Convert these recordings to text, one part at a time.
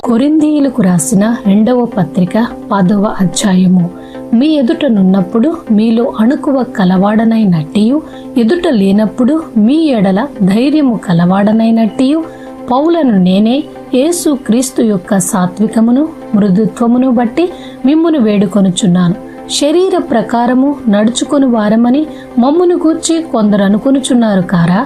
కొరింథీయులకు రాసిన 2వ పత్రిక 10వ అధ్యాయము. మీ ఎదుటనున్నప్పుడు మీలో అణుకువ కలవాడనైనట్టియు, ఎదుట లేనప్పుడు మీ ఎడల ధైర్యము కలవాడనైనట్టియు పౌలను నేనే యేసు క్రీస్తు యొక్క సాత్వికమును మృదుత్వమును బట్టి మిమ్మును వేడుకొనుచున్నాను. శరీర ప్రకారము నడుచుకొని వారమని మమ్మును గూర్చి కొందరు అనుకొనుచున్నారు కారా?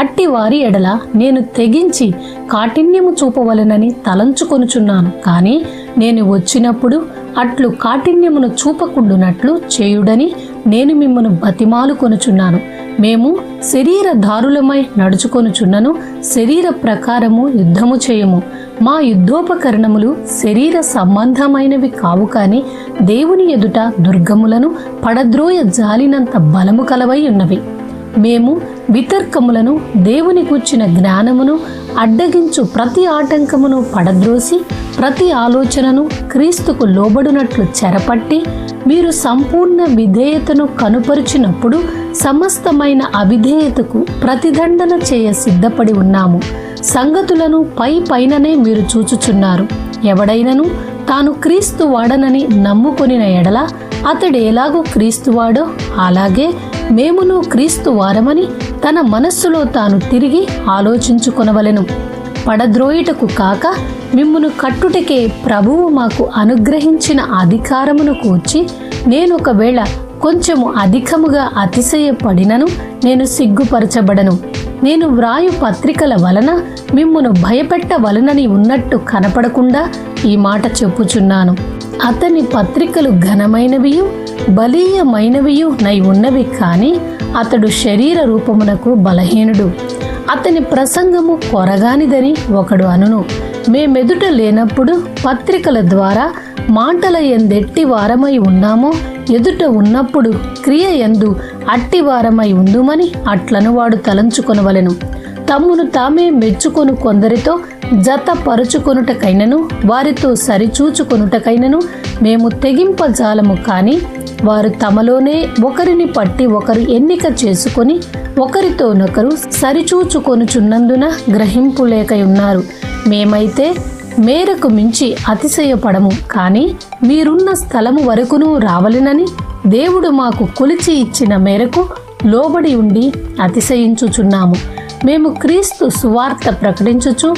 అట్టి వారి ఎడల నేను తెగించి కాఠిన్యము చూపవలెనని తలంచుకొనుచున్నాను. కానీ నేను వచ్చినప్పుడు అట్లు కాఠిన్యమును చూపకుండునట్లు చేయుడని నేను మిమ్మను బతిమాలు కొనుచున్నాను. మేము శరీరధారులమై నడుచుకొనుచున్నను, శరీర ప్రకారము యుద్ధము చేయము. మా యుద్ధోపకరణములు శరీర సంబంధమైనవి కావు, కాని దేవుని ఎదుట దుర్గములను పడద్రోయ జాలినంత బలము కలవై ఉన్నవి. మేము వితర్కములను, దేవుని గూర్చిన జ్ఞానమును అడ్డగించు ప్రతి ఆటంకమును పడద్రోసి ప్రతి ఆలోచనను క్రీస్తుకు లోబడునట్లు చెరపట్టి మీరు సంపూర్ణ విధేయతను కనుపరిచినప్పుడు సమస్తమైన అవిధేయతకు ప్రతిదండన చేయ సిద్ధపడి ఉన్నాము. సంగతులను పైననే మీరు చూచుచున్నారు. ఎవడైనను తాను క్రీస్తు వాడనని నమ్ముకొనిన ఎడల అతడు ఎలాగో క్రీస్తువాడో అలాగే మేమును క్రీస్తు వారమని తన మనస్సులో తాను తిరిగి ఆలోచించుకొనవలెను. పడద్రోయుటకు కాక మిమ్మును కట్టుటకే ప్రభువు మాకు అనుగ్రహించిన అధికారమును కూర్చి నేను ఒకవేళ కొంచెము అధికముగా అతిశయపడినను నేను సిగ్గుపరచబడను. నేను వ్రాయు పత్రికల వలన మిమ్మును భయపెట్టవలనని ఉన్నట్టు కనపడకుండా ఈ మాట చెప్పుచున్నాను. అతని పత్రికలు ఘనమైనవియు బలీయమైనవియు నై ఉన్నవి, కాని అతడు శరీర రూపమునకు బలహీనుడు. అతని ప్రసంగము కొరగానిదని ఒకడు అనును. మేమెదుట లేనప్పుడు పత్రికల ద్వారా మాటల ఎందెట్టి వారమై ఉన్నామో ఎదుట ఉన్నప్పుడు క్రియ యందు అట్టి వారమై ఉందుమని అట్లను వాడు తలంచుకొనవలెను. తమ్మును తామే మెచ్చుకొను కొందరితో జతపరుచుకొనుటకైనను వారితో సరిచూచుకొనుటకైనను మేము తెగింపజాలము. కానీ వారు తమలోనే ఒకరిని పట్టి ఒకరు ఎన్నిక చేసుకొని ఒకరితోనొకరు సరిచూచుకొనుచున్నందున గ్రహింపులేక ఉన్నారు. మేమైతే మేరకు మించి అతిశయపడము, కానీ మీరున్న స్థలము వరకును రావలెనని దేవుడు మాకు కొలిచి ఇచ్చిన మేరకు లోబడి ఉండి అతిశయించుచున్నాము. మేము క్రీస్తు సువార్త ప్రకటించుచు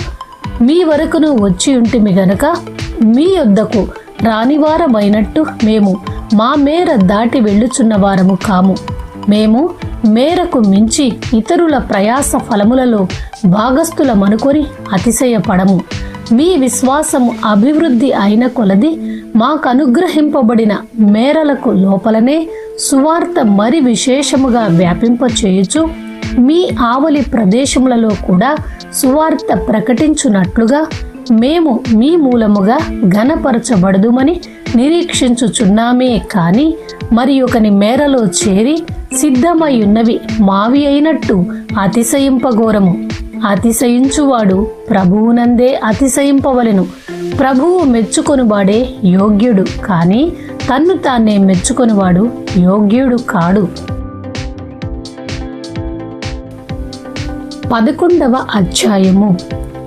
మీ వరకును వచ్చి ఉంటిమి గనక మీ యొద్దకు రానివారమైనట్టు మేము మా మేర దాటి వెళ్ళుచున్న వారము కాము. మేము మేరకు మించి ఇతరుల ప్రయాస ఫలములలో భాగస్థులమనుకొని అతిశయపడము. మీ విశ్వాసము అభివృద్ధి అయిన కొలది మాకు అనుగ్రహింపబడిన మేరలకు లోపలనే సువార్త మరి విశేషముగా వ్యాపింపచేయుచు మీ ఆవలి ప్రదేశములలో కూడా సువార్త ప్రకటించున్నట్లుగా మేము మీ మూలముగా ఘనపరచబడదుమని నిరీక్షించుచున్నామే. కాని మరి ఒకని మేరలో చేరి సిద్ధమై ఉన్నవి మావి అయినట్టు అతిశయింపగోరము. అతిశయించువాడు ప్రభువునందే అతిశయింపవలెను. ప్రభువు మెచ్చుకొనువాడే యోగ్యుడు, కానీ తన్ను తానే మెచ్చుకొనువాడు యోగ్యుడు కాడు. 11వ అధ్యాయము.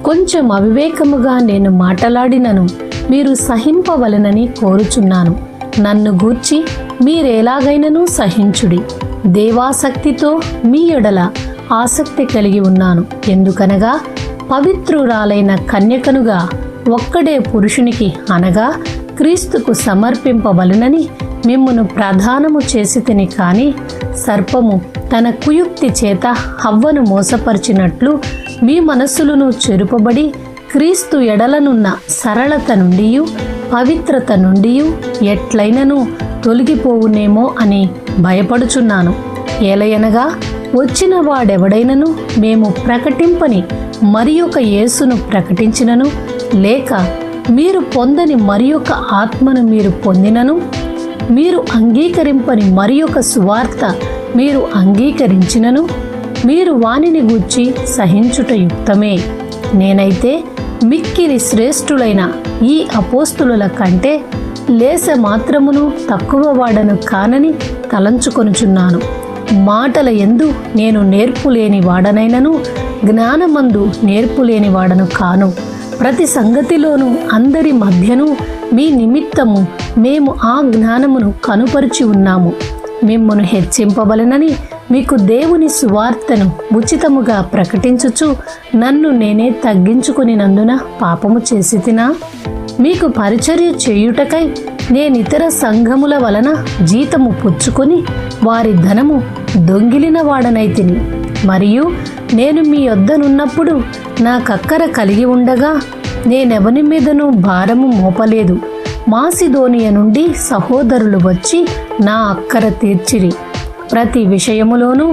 కొంచెం అవివేకముగా నేను మాటలాడినను మీరు సహింపవలెనని కోరుచున్నాను. నన్ను గూర్చి మీరెలాగైనను సహించుడి. దేవాసక్తితో మీ ఎడల ఆసక్తి కలిగి ఉన్నాను. ఎందుకనగా పవిత్రురాలైన కన్యకనుగా ఒక్కడే పురుషునికి అనగా క్రీస్తుకు సమర్పింపవలెనని మిమ్మును ప్రధానము చేసి తిని, కాని సర్పము తన కుయుక్తి చేత హవ్వను మోసపరిచినట్లు మీ మనస్సులను చెరుపబడి క్రీస్తు ఎడలనున్న సరళత నుండియు పవిత్రత నుండియు ఎట్లైనను తొలగిపోవునేమో అని భయపడుచున్నాను. ఏలయనగా వచ్చిన వాడెవడైనను మేము ప్రకటింపని మరి ఒక యేసును ప్రకటించినను, లేక మీరు పొందని మరి ఒక ఆత్మను మీరు పొందినను, మీరు అంగీకరింపని మరి ఒక సువార్త మీరు అంగీకరించినను, మీరు వానిని గూర్చి సహించుట యుక్తమే. నేనైతే మిక్కిలి శ్రేష్ఠులైన ఈ అపోస్తుల కంటే లేస మాత్రమును తక్కువ వాడను కానని తలంచుకొనుచున్నాను. మాటల యందు నేను నేర్పులేని వాడనైనను జ్ఞానమందు నేర్పులేని వాడను కాను. ప్రతి సంగతిలోనూ అందరి మధ్యను మీ నిమిత్తము మేము ఆ జ్ఞానమును కనుపరిచి ఉన్నాము. మిమ్మును హెచ్చింపవలనని మీకు దేవుని సువార్తను ఉచితముగా ప్రకటించుచు నన్ను నేనే తగ్గించుకునినందున పాపము చేసి తినా? మీకు పరిచర్య చేయుటకై నేనితర సంఘముల వలన జీతము పుచ్చుకొని వారి ధనము దొంగిలిన వాడనైతిని. మరియు నేను మీ యొద్దనున్నప్పుడు నాకక్కర కలిగి ఉండగా నేనెవని మీదనూ భారము మోపలేదు. మాసిదోనియ నుండి సహోదరులు వచ్చి నా అక్కర తీర్చిరి. ప్రతి విషయములోనూ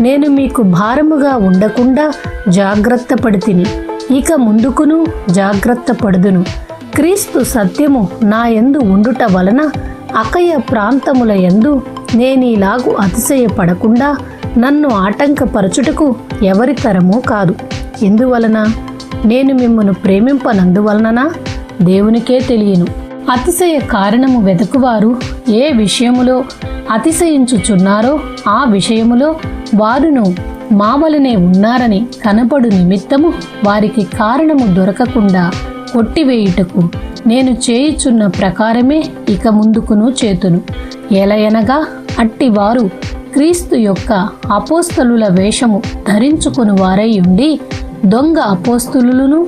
నేను మీకు భారముగా ఉండకుండా జాగ్రత్త పడితిని. ఇక ముందుకును జాగ్రత్త పడుదును. క్రీస్తు సత్యము నా యందు ఉండుట వలన అకయ ప్రాంతముల యందు నేనీలాగు అతిశయపడకుండా నన్ను ఆటంకపరచుటకు ఎవరి తరమూ కాదు. ఎందువలన? నేను మిమ్మును ప్రేమింపనందువలననా? దేవునికే తెలియను. అతిశయ కారణము వెతుకువారు ఏ విషయములో అతిశయించుచున్నారో ఆ విషయములో వారును మా వలనే ఉన్నారని కనపడు నిమిత్తము వారికి కారణము దొరకకుండా కొట్టివేయుటకు నేను చేయుచున్న ప్రకారమే ఇక ముందుకును చేతును. ఎలయనగా అట్టివారు క్రీస్తు యొక్క అపోస్తలుల వేషము ధరించుకుని వారై ఉండి దొంగ అపోస్తలులను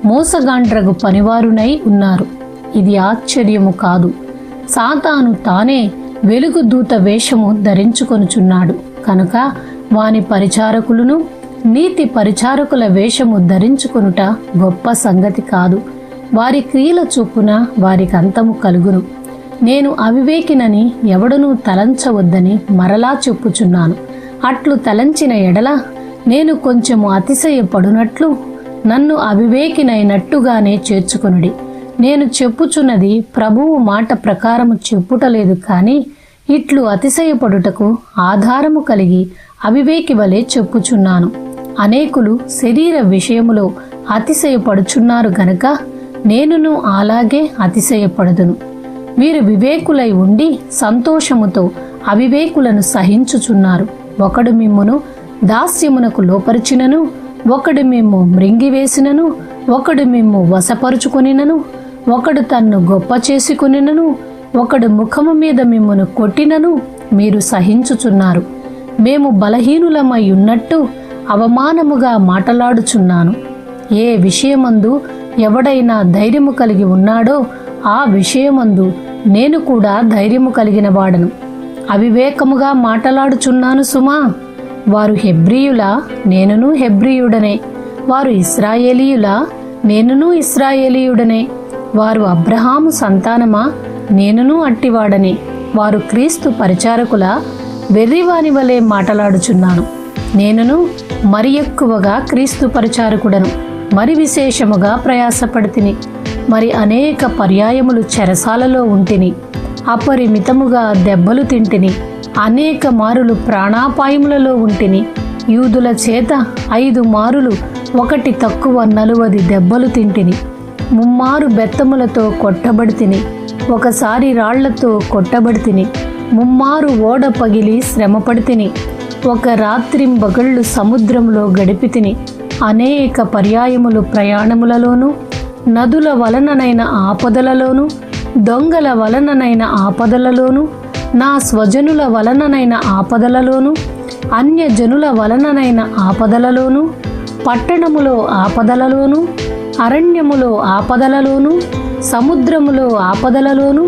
మోసగాండ్రగు పనివారునై ఉన్నారు. ఇది ఆశ్చర్యము కాదు. సాతాను తానే వెలుగు దూత వేషము ధరించుకొనుచున్నాడు కనుక వాని పరిచారకులను నీతి పరిచారకుల వేషము ధరించుకొనుట గొప్ప సంగతి కాదు. వారి క్రియల చొప్పున వారికి అంతము కలుగును. నేను అవివేకినని ఎవడనూ తలంచవద్దని మరలా చెప్పుచున్నాను. అట్లు తలంచిన ఎడల నేను కొంచెము అతిశయపడునట్లు నన్ను అవివేకినైనట్టుగానే చేర్చుకొనుడి. నేను చెప్పుచున్నది ప్రభువు మాట ప్రకారము చెప్పుటలేదు కాని ఇట్లు అతిశయపడుటకు ఆధారము కలిగి అవివేకి వలె చెప్పుచున్నాను. అనేకులు శరీర విషయములో అతిశయపడుచున్నారు గనక నేనును అలాగే అతిశయపడదును. మీరు వివేకులై ఉండి సంతోషముతో అవివేకులను సహించుచున్నారు. ఒకడు మిమ్మును దాస్యమునకు లోపరిచినను, ఒకడు మిమ్ము మృంగివేసినను, ఒకడు మిమ్ము వశపరుచుకొనినను, ఒకడు తన్ను గొప్ప చేసుకొనినను, ఒకడు ముఖము మీద మిమ్మును కొట్టినను మీరు సహించుచున్నారు. మేము బలహీనులమై ఉన్నట్టు అవమానముగా మాటలాడుచున్నాను. ఏ విషయమందు ఎవడైనా ధైర్యము కలిగి ఉన్నాడో ఆ విషయమందు నేను కూడా ధైర్యము కలిగిన వాడను. అవివేకముగా మాటలాడుచున్నాను సుమా. వారు హెబ్రీయులా? నేనును హెబ్రీయుడనే. వారు ఇశ్రాయేలీయులా? నేనును ఇశ్రాయేలీయుడనే. వారు అబ్రహాము సంతానమా? నేనును అట్టివాడనే. వారు క్రీస్తు పరిచారకులా? వెర్రివాని వలె మాటలాడుచున్నాను. నేనును మరి ఎక్కువగా క్రీస్తు పరిచారకుడను. మరి విశేషముగా ప్రయాసపడితిని. మరి అనేక పర్యాయములు చెరసాలలో ఉంటిని. అపరిమితముగా దెబ్బలు తింటిని. అనేక మారులు ప్రాణాపాయములలో ఉంటిని. యూదుల చేత 5 మారులు ఒకటి తక్కువ 40 దెబ్బలు తింటిని. 3 మారు బెత్తములతో కొట్టబడితిని. ఒకసారి రాళ్లతో కొట్టబడితిని. 3 మారు ఓడ పగిలి శ్రమపడితిని. ఒక రాత్రింబగళ్ళు సముద్రంలో గడిపితిని. అనేక పర్యాయములు ప్రయాణములలోనూ, నదుల వలననైన ఆపదలలోనూ, దొంగల వలననైన ఆపదలలోనూ, నా స్వజనుల వలననైన ఆపదలలోనూ, అన్యజనుల వలననైన ఆపదలలోనూ, పట్టణములో ఆపదలలోనూ, అరణ్యములో ఆపదలలోనూ, సముద్రములో ఆపదలలోనూ,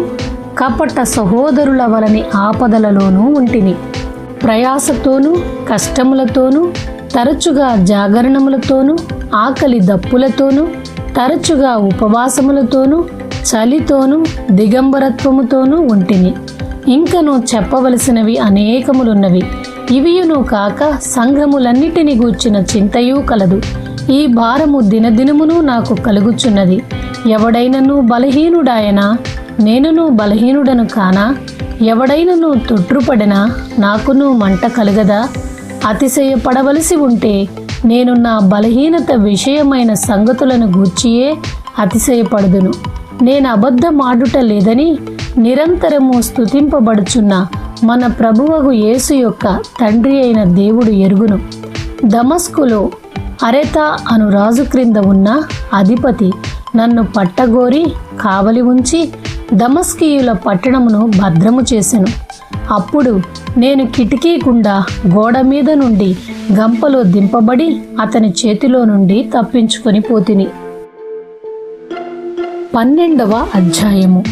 కపట సహోదరుల వలని ఆపదలలోనూ ఉంటిని. ప్రయాసతోనూ కష్టములతోనూ, తరచుగా జాగరణములతోనూ, ఆకలి దప్పులతోనూ, తరచుగా ఉపవాసములతోనూ, చలితోనూ, దిగంబరత్వముతోనూ ఉంటిని. ఇంకనూ చెప్పవలసినవి అనేకములున్నవి. ఇవియును కాక సంఘములన్నిటిని గూర్చిన చింతయూ కలదు. ఈ భారము దినదినమును నాకు కలుగుచున్నది. ఎవడైనను బలహీనుడాయనా? నేనును బలహీనుడను కానా? ఎవడైనను తొట్రుపడినా నాకును మంట కలగదా? అతిశయపడవలసి ఉంటే నేను నా బలహీనత విషయమైన సంగతులను గూర్చియే అతిశయపడుదును. నేను అబద్ధమాడుట లేదని నిరంతరము స్తుతింపబడుచున్న మన ప్రభువగు యేసు యొక్క తండ్రి అయిన దేవుడు ఎరుగును. దమస్కులో అరెతా అను రాజు క్రింద ఉన్న అధిపతి నన్ను పట్టగోరి కావలి ఉంచి దమస్కీయుల పట్టణమును భద్రము చేసెను. అప్పుడు నేను కిటికీ గుండా గోడ మీద నుండి గంపలో దింపబడి అతని చేతిలో నుండి తప్పించుకొని పోతిని. 12వ అధ్యాయము.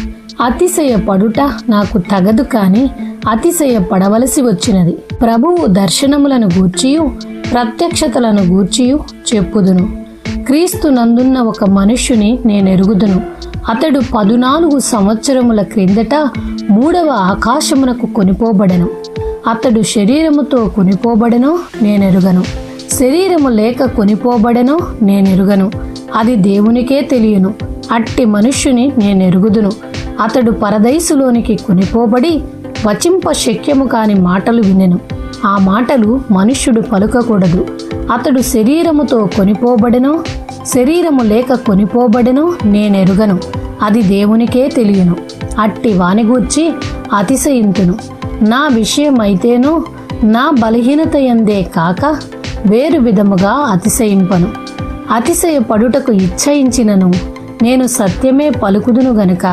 అతిశయపడుట నాకు తగదు కాని అతిశయపడవలసి వచ్చినది. ప్రభువు దర్శనములను గూర్చియు ప్రత్యక్షతలను గూర్చియు చెప్పుదును. క్రీస్తు నందున్న ఒక మనుష్యుని నేనెరుగుదును. అతడు 14 సంవత్సరముల క్రిందట 3వ ఆకాశమునకు కొనిపోబడెను. అతడు శరీరముతో కొనిపోబడెనో నేనెరుగను, శరీరము లేక కొనిపోబడెనో నేనెరుగను, అది దేవునికే తెలియను. అట్టి మనుష్యుని నేనెరుగుదును. అతడు పరదైసులోనికి కొనిపోబడి వచింప శక్యము కాని మాటలు వినెను. ఆ మాటలు మనుష్యుడు పలుకకూడదు. అతడు శరీరముతో కొనిపోబడెనో శరీరము లేక కొనిపోబడెనో నేనెరుగను, అది దేవునికే తెలియను. అట్టి వాని గూర్చి అతిశయింతును. నా విషయమైతేనో నా బలహీనత యందే కాక వేరు విధముగా అతిశయింపను. అతిశయపడుటకు ఇచ్చయించినను నేను సత్యమే పలుకుదును గనుక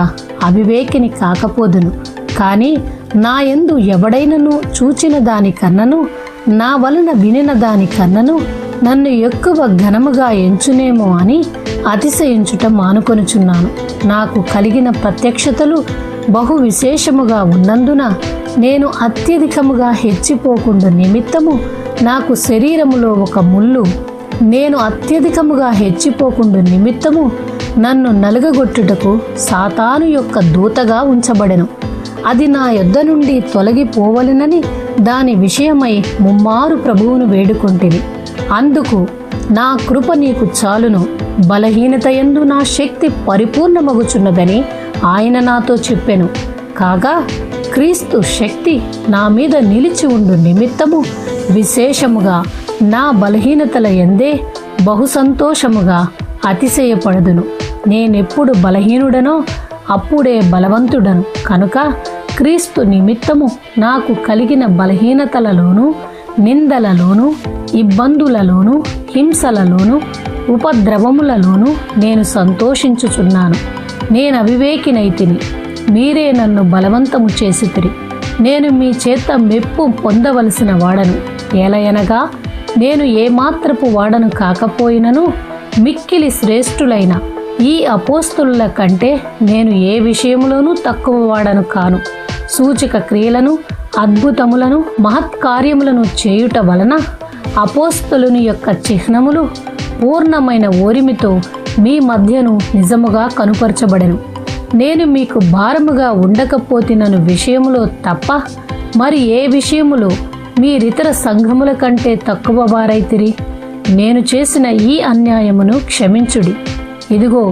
అవివేకిని కాకపోదును. కాని నా యందు ఎవడైనను చూచిన దాని కన్నను నా వలన వినిన దాని కన్నను నన్ను ఎక్కువ ఘనముగా ఎంచునేమో అని అతిశయించుట మానుకొనుచున్నాను. నాకు కలిగిన ప్రత్యక్షతలు బహు విశేషముగా ఉన్నందున నేను అత్యధికముగా హెచ్చిపోకుండా నిమిత్తము నాకు శరీరములో ఒక ముళ్ళు, నేను అత్యధికముగా హెచ్చిపోకుండా నిమిత్తము నన్ను నలుగగొట్టుటకు సాతాను యొక్క దూతగా ఉంచబడెను. అది నా యొద్ద నుండి తొలగిపోవలెనని దాని విషయమై ముమ్మారు ప్రభువును వేడుకొంటిని. అందుకు నా కృప నీకు చాలును, బలహీనతయందు నా శక్తి పరిపూర్ణమగుచున్నదని ఆయన నాతో చెప్పెను. కాగా క్రీస్తు శక్తి నా మీద నిలిచి ఉండు నిమిత్తము విశేషముగా నా బలహీనతల యందే బహు సంతోషముగా అతిశయపడదును. నేనెప్పుడు బలహీనుడనో అప్పుడే బలవంతుడను. కనుక క్రీస్తు నిమిత్తము నాకు కలిగిన బలహీనతలలోనూ నిందలలోనూ ఇబ్బందులలోనూ హింసలలోనూ ఉపద్రవములలోనూ నేను సంతోషించుచున్నాను. నేను అవివేకినైతిని, మీరే నన్ను బలవంతము చేసితిరి. నేను మీ చేత మెప్పు పొందవలసిన వాడను. ఏలయనగా నేను ఏమాత్రపు వాడను కాకపోయినను మిక్కిలి శ్రేష్ఠులైన ఈ అపోస్తలుల కంటే నేను ఏ విషయములోనూ తక్కువ వాడను కాను. సూచక క్రియలను అద్భుతములను మహత్కార్యములను చేయుట వలన అపోస్తలుని యొక్క చిహ్నములు పూర్ణమైన ఓరిమితో మీ మధ్యను నిజముగా కనుపరచబడెను. నేను మీకు భారముగా ఉండకపోతినను విషయములో తప్ప మరి ఏ విషయములో మీరితర సంఘముల కంటే తక్కువ వారైతిరి. నేను చేసిన ఈ అన్యాయమును క్షమించుడి. ఇదిగో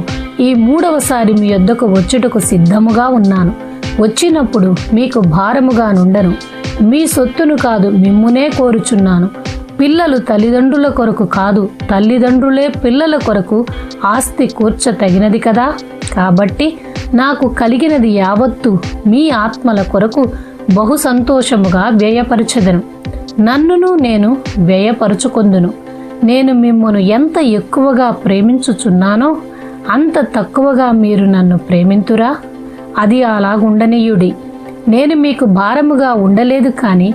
ఈ 3వసారి మీ యొద్దకు వచ్చుటకు సిద్ధముగా ఉన్నాను. వచ్చినప్పుడు మీకు భారముగా నుండను. మీ సొత్తును కాదు మిమ్మునే కోరుచున్నాను. పిల్లలు తల్లిదండ్రుల కొరకు కాదు, తల్లిదండ్రులే పిల్లల కొరకు ఆస్తి కూర్చ తగినది కదా. కాబట్టి నాకు కలిగినది యావత్తు మీ ఆత్మల కొరకు బహు సంతోషముగా వ్యయపరచెదను. నన్నును నేను వ్యయపరుచుకొందును. నేను మిమ్మును ఎంత ఎక్కువగా ప్రేమించుచున్నానో అంత తక్కువగా మీరు నన్ను ప్రేమింతురా? అది అలాగుండనీయుడి. నేను మీకు భారముగా ఉండలేదు కాని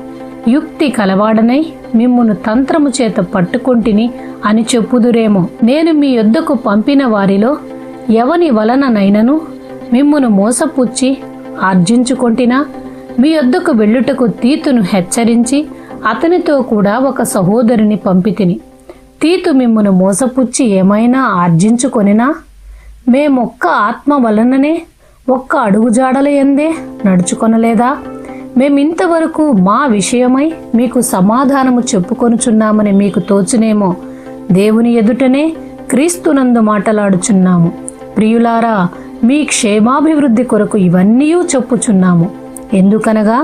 యుక్తి కలవాడనై మిమ్మును తంత్రము చేత పట్టుకొంటిని అని చెప్పుదురేమో. నేను మీ యొద్దకు పంపిన వారిలో ఎవని వలననైనను మిమ్మును మోసపుచ్చి ఆర్జించుకొంటినా? మీ యొద్దకు వెళ్ళుటకు తీతును హెచ్చరించి అతనితో కూడా ఒక సహోదరుని పంపితిని. తీతు మిమ్మును మోసపుచ్చి ఏమైనా ఆర్జించుకొనినా? మేమొక్క ఆత్మ వలననే ఒక్క అడుగుజాడలయందే నడుచుకొనలేదా? మేమింతవరకు మా విషయమై మీకు సమాధానము చెప్పుకొనుచున్నామని మీకు తోచునేమో. దేవుని ఎదుటనే క్రీస్తునందు మాటలాడుచున్నాము. ప్రియులారా, మీ క్షేమాభివృద్ధి కొరకు ఇవన్నీ చెప్పుచున్నాము. ఎందుకనగా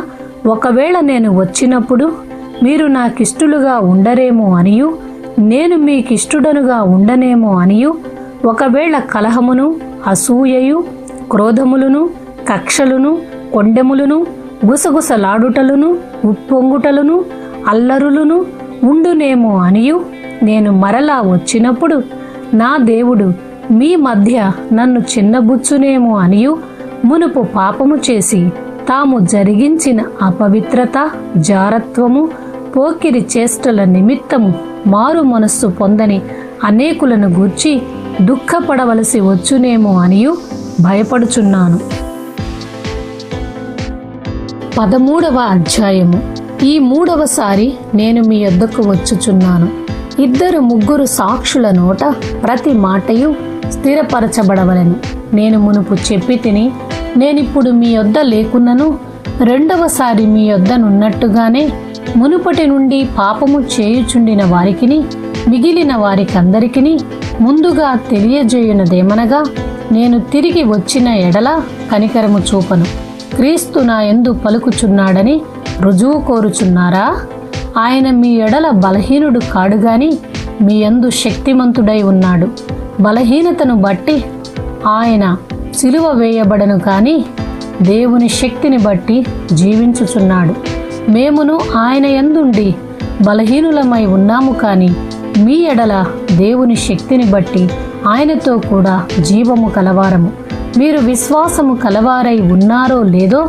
ఒకవేళ నేను వచ్చినప్పుడు మీరు నాకిష్టులుగా ఉండరేమో అనియు నేను మీకిష్టుడనుగా ఉండనేమో అనియు, ఒకవేళ కలహమును అసూయయు క్రోధములను కక్షలును కొండెములను గుసగుసలాడుటలును ఉప్పొంగుటలును అల్లరులును ఉండునేమో అనియు నేను మరలా వచ్చినప్పుడు నా దేవుడు మీ మధ్య నన్ను చిన్నబుచ్చునేమో అనియు మునుపు పాపము చేసి తాము జరిగించిన అపవిత్రత, జారత్వము, పోకిరి చేష్టల నిమిత్తము మారు మనస్సు పొందని అనేకులను గూర్చి దుఃఖపడవలసి వచ్చునేమో అనియు భయపడుచున్నాను. 13వ అధ్యాయము. ఈ 3వసారి నేను మీ యొద్దకు వచ్చుచున్నాను. 2-3 సాక్షుల నోట ప్రతి మాటయు స్థిరపరచబడవలెను. నేను మునుపు చెప్పి తిని, నేనిప్పుడు మీ యొద్ద లేకున్నను రెండవసారి మీ యొద్దనున్నట్టుగానే మునుపటి నుండి పాపము చేయుచుండిన వారికిని మిగిలిన వారికందరికిని ముందుగా తెలియజేయునదేమనగా, నేను తిరిగి వచ్చిన ఎడల కనికరము చూపను. క్రీస్తు నా యందు పలుకుచున్నాడని రుజువు కోరుచున్నారా? ఆయన మీ ఎడల బలహీనుడు కాడుగాని మీ యందు శక్తిమంతుడై ఉన్నాడు. బలహీనతను బట్టి ఆయన సిలువ వేయబడను కాని దేవుని శక్తిని బట్టి జీవించుచున్నాడు. మేమును ఆయన యందుండి బలహీనులమై ఉన్నాము కాని మీ ఎడల దేవుని శక్తిని బట్టి ఆయనతో కూడా జీవము కలవారము. మీరు విశ్వాసము కలవారై ఉన్నారో లేదో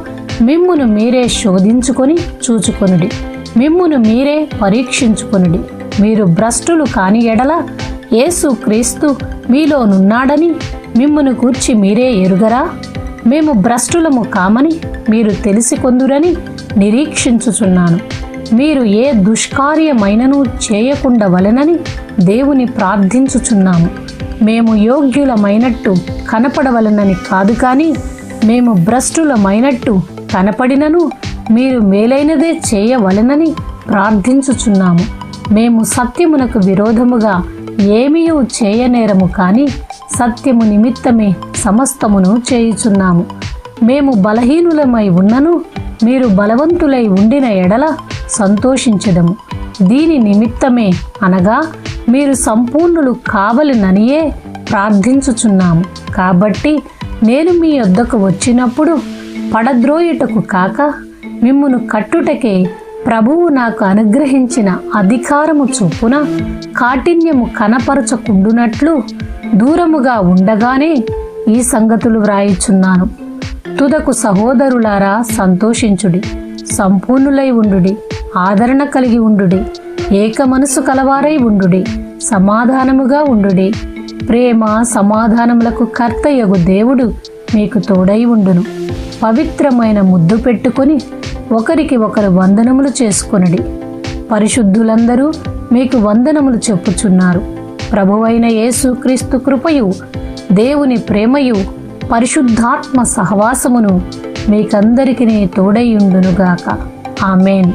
మిమ్మును మీరే శోధించుకొని చూచుకొనుడి, మిమ్మును మీరే పరీక్షించుకొనుడి. మీరు భ్రష్టులు కాని ఎడల యేసు క్రీస్తు మీలోనున్నాడని మిమ్మును గూర్చి మీరే ఎరుగరా? మేము భ్రష్టులము కామని మీరు తెలిసికొందురని నిరీక్షించుచున్నాను. మీరు ఏ దుష్కార్యమైనను చేయకుండవలెనని దేవుని ప్రార్థించుచున్నాము. మేము యోగ్యులమైనట్టు కనపడవలనని కాదు కానీ మేము భ్రష్టులమైనట్టు కనపడినను మీరు మేలైనదే చేయవలెనని ప్రార్థించుచున్నాము. మేము సత్యమునకు విరోధముగా ఏమీయూ చేయనేరము కానీ సత్యము నిమిత్తమే సమస్తమును చేయుచున్నాము. మేము బలహీనులమై ఉన్నను మీరు బలవంతులై ఉండిన ఎడల సంతోషించెదము. దీని నిమిత్తమే అనగా మీరు సంపూర్ణులు కావలెననియే ప్రార్థించుచున్నాము. కాబట్టి నేను మీ యొద్దకు వచ్చినప్పుడు పడద్రోయుటకు కాక మిమ్మును కట్టుటకే ప్రభువు నాకు అనుగ్రహించిన అధికారము చొప్పున కాఠిన్యము కనపరచకుండునట్లు దూరముగా ఉండగానే ఈ సంగతులు వ్రాయిచున్నాను. తుదకు సహోదరులారా, సంతోషించుడి, సంపూర్ణులై ఉండుడి, ఆదరణ కలిగి ఉండుడి, ఏక మనసు కలవారై ఉండుడి, సమాధానముగా ఉండుడి. ప్రేమ సమాధానములకు కర్తయగు దేవుడు మీకు తోడై ఉండును. పవిత్రమైన ముద్దు పెట్టుకొని ఒకరికి ఒకరు వందనములు చేసుకొనుడి. పరిశుద్ధులందరూ మీకు వందనములు చెప్పుచున్నారు. ప్రభువైన యేసు క్రీస్తు కృపయు దేవుని ప్రేమయు పరిశుద్ధాత్మ సహవాసమును మీకందరికీ తోడై ఉండునుగాక. ఆమేన్.